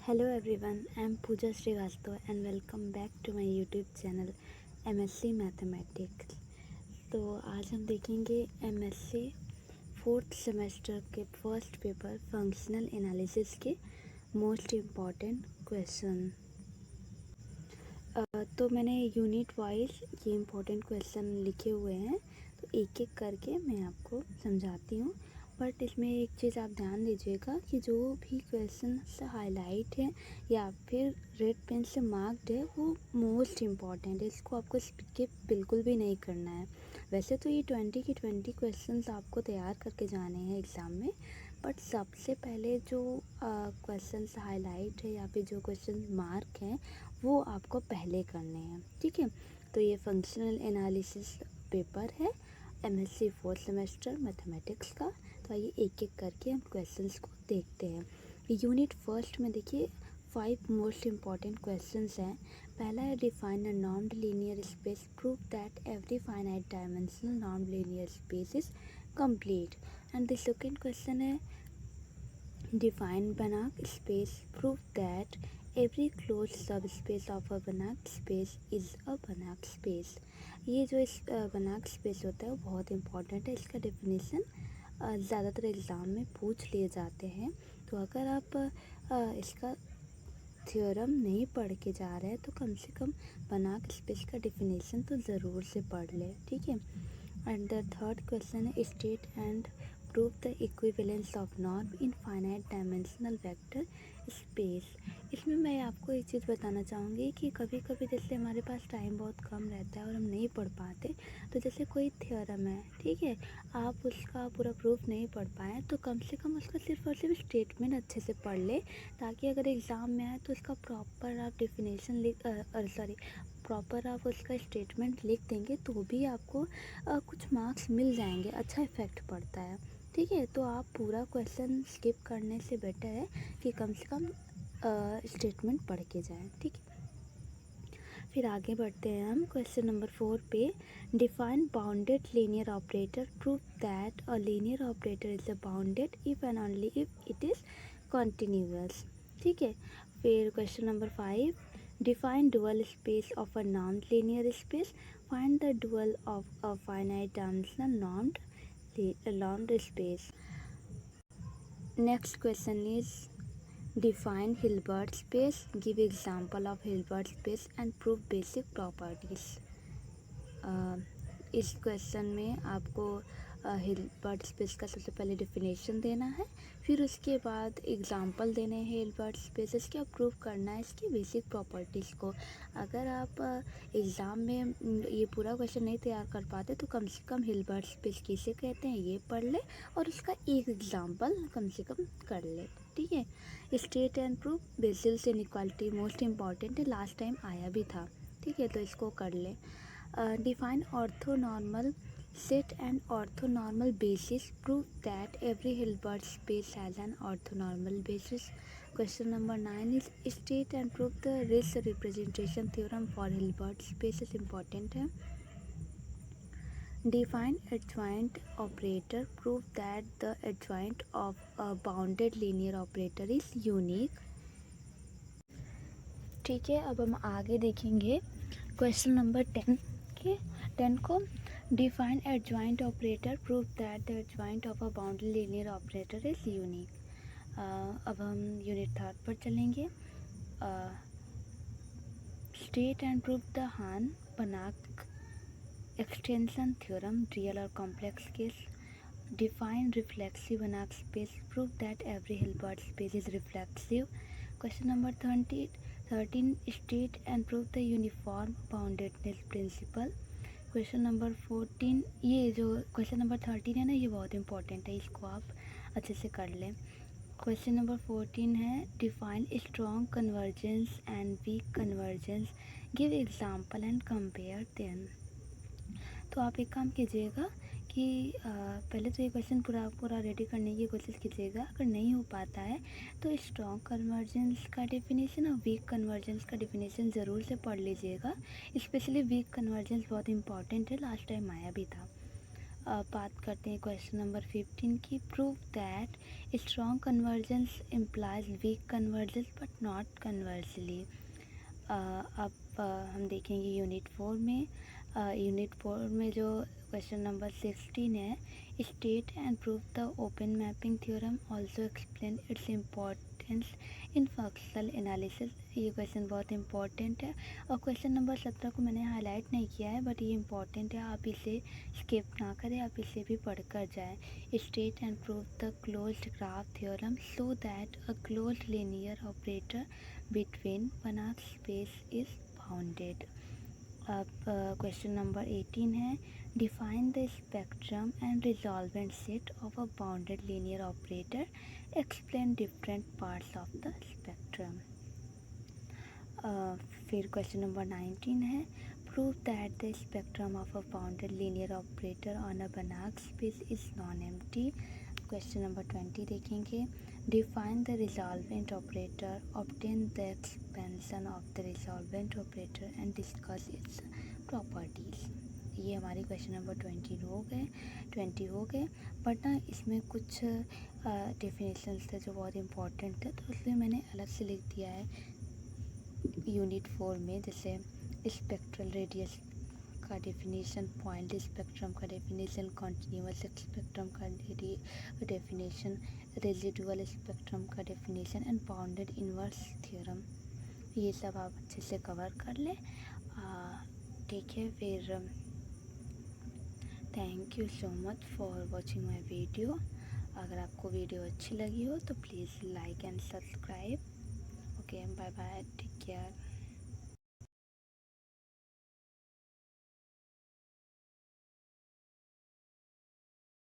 Hello everyone, I am Pooja Srivastav and welcome back to my YouTube channel MSc Mathematics। तो आज हम देखेंगे MSc fourth semester के first paper functional analysis के most important question. तो मैंने unit wise ये इम्पोर्टेंट क्वेश्चन लिखे हुए हैं, तो एक एक करके मैं आपको समझाती हूँ। बट इसमें एक चीज़ आप ध्यान दीजिएगा कि जो भी क्वेश्चन हाईलाइट है या फिर रेड पेन से मार्क्ड है वो मोस्ट इम्पॉर्टेंट है, इसको आपको स्किप बिल्कुल भी नहीं करना है। वैसे तो ये 20 की 20 क्वेश्चंस आपको तैयार करके जाने हैं एग्ज़ाम में, बट सबसे पहले जो क्वेश्चंस हाईलाइट है या फिर जो क्वेश्चन मार्क हैं वो आपको पहले करने हैं, ठीक है। तो ये फंक्शनल एनालिसिस पेपर है MSc फोर्थ सेमेस्टर मैथमेटिक्स का। तो आइए एक एक करके हम क्वेश्चंस को देखते हैं। यूनिट फर्स्ट में देखिए 5 मोस्ट इम्पॉर्टेंट क्वेश्चंस हैं। पहला है define a normed linear space, prove that every finite dimensional normed linear space is complete. And the second question है define Banach space, prove that every closed subspace of a Banach space is a Banach space। ये जो इस Banach space होता है वो बहुत important है, इसका डेफिनेशन ज़्यादातर एग्ज़ाम में पूछ लिए जाते हैं। तो अगर आप इसका थ्योरम नहीं पढ़ के जा रहे हैं तो कम से कम Banach स्पेस का डेफिनेशन तो ज़रूर से पढ़ ले, ठीक है। एंड द थर्ड क्वेश्चन है state and prove the equivalence of norm in finite dimensional vector space. इसमें मैं आपको एक चीज़ बताना चाहूँगी कि कभी कभी जैसे हमारे पास टाइम बहुत कम रहता है और हम नहीं पढ़ पाते, तो जैसे कोई थ्योरम है, ठीक है, आप उसका पूरा प्रूफ नहीं पढ़ पाएँ तो कम से कम उसका सिर्फ और सिर्फ स्टेटमेंट अच्छे से पढ़ ले, ताकि अगर एग्ज़ाम में आए तो उसका प्रॉपर आप डेफिनेशन प्रॉपर आप उसका स्टेटमेंट लिख देंगे तो भी आपको कुछ मार्क्स मिल जाएंगे, अच्छा इफेक्ट पड़ता है, ठीक है। तो आप पूरा क्वेश्चन स्किप करने से बेटर है कि कम से कम स्टेटमेंट पढ़ के जाएं, ठीक है। फिर आगे बढ़ते हैं हम क्वेश्चन नंबर 4 पे। Define bounded linear operator, prove that a linear operator is a bounded if and only if it is continuous, ठीक है। फिर question number 5, define dual space of a normed linear space, find the dual of a finite dimensional normed space। Next question is define Hilbert space, give example of Hilbert space and prove basic properties। इस question में आपको Hilbert space का सबसे पहले definition देना है, फिर उसके बाद एग्जांपल देने हैं हिल्बर्ट स्पेसेस के, प्रूव करना है इसकी बेसिक प्रॉपर्टीज़ को। अगर आप एग्ज़ाम में ये पूरा क्वेश्चन नहीं तैयार कर पाते तो कम से कम हिल्बर्ट स्पेस किसे कहते हैं ये पढ़ ले और उसका एक एग्जांपल कम से कम कर ले, ठीक है। State and prove Bessel's inequality most important है, लास्ट टाइम आया भी था, ठीक है, तो इसको कर ले। Define orthonormal set and orthonormal basis, prove that every Hilbert space has an orthonormal basis. Question number 9 is state and prove the Riesz representation theorem for Hilbert spaces, important है। Define adjoint operator, prove that the adjoint of a bounded linear operator is unique, ठीक है। अब हम आगे देखेंगे question number 10 के 10 को। Define adjoint operator, prove that the adjoint of a bounded linear operator is unique. अब हम यूनिट 3 पर चलेंगे। State and prove the Hahn Banach extension theorem, real और complex case. Define reflexive Banach space, prove that every Hilbert space is reflexive। Question number 13 state and prove the uniform boundedness principle। Question number 14, ये जो question number 13 है ना ये बहुत important है, इसको आप अच्छे से कर लें। क्वेश्चन नंबर 14 है define strong convergence and weak convergence, give example and compare them. तो आप एक काम कीजिएगा कि पहले तो ये क्वेश्चन पूरा रेडी करने की कोशिश कीजिएगा, अगर नहीं हो पाता है तो स्ट्रॉन्ग कन्वर्जेंस का डेफिनेशन और वीक कन्वर्जेंस का डेफिनेशन ज़रूर से पढ़ लीजिएगा। स्पेशली वीक कन्वर्जेंस बहुत इंपॉर्टेंट है, लास्ट टाइम आया भी था। अब बात करते हैं क्वेश्चन नंबर 15 की। Prove that strong convergence implies weak convergence but not conversely. अब हम देखेंगे यूनिट 4 में। यूनिट 4 में जो क्वेश्चन नंबर 16 है, state and prove the open mapping theorem, also explain its importance in functional analysis. ये क्वेश्चन बहुत इंपॉर्टेंट है और क्वेश्चन नंबर 17 को मैंने हाईलाइट नहीं किया है, बट ये इंपॉर्टेंट है, आप इसे स्किप ना करें, आप इसे भी पढ़ कर जाएँ। State and prove the closed graph theorem so that a closed linear operator between Banach space is bounded। अब क्वेश्चन नंबर 18 है, define the spectrum and resolvent set of a bounded linear operator, explain different parts of the spectrum. फिर question number 19 है, prove that the spectrum of a bounded linear operator on a Banach space is non empty. Question number 20 देखेंगे, define the resolvent operator, obtain the expansion of the resolvent operator and discuss its properties. ये हमारे question number 20 हो गए, but ना इसमें कुछ definitions थे जो बहुत इंपॉर्टेंट थे, तो इसलिए मैंने अलग से लिख दिया है यूनिट 4 में। जैसे स्पेक्ट्रल रेडियस का डेफिनेशन, पॉइंट स्पेक्ट्रम का डेफिनेशन, कॉन्टीन्यूअस स्पेक्ट्रम का डेफिनेशन, रेजिडुअल स्पेक्ट्रम का definition and bounded inverse theorem. ये सब आप अच्छे से कवर कर लें। ठीक है, फिर thank you so much for watching my video. अगर आपको वीडियो अच्छी लगी हो तो please like and subscribe. Okay, bye bye, take care.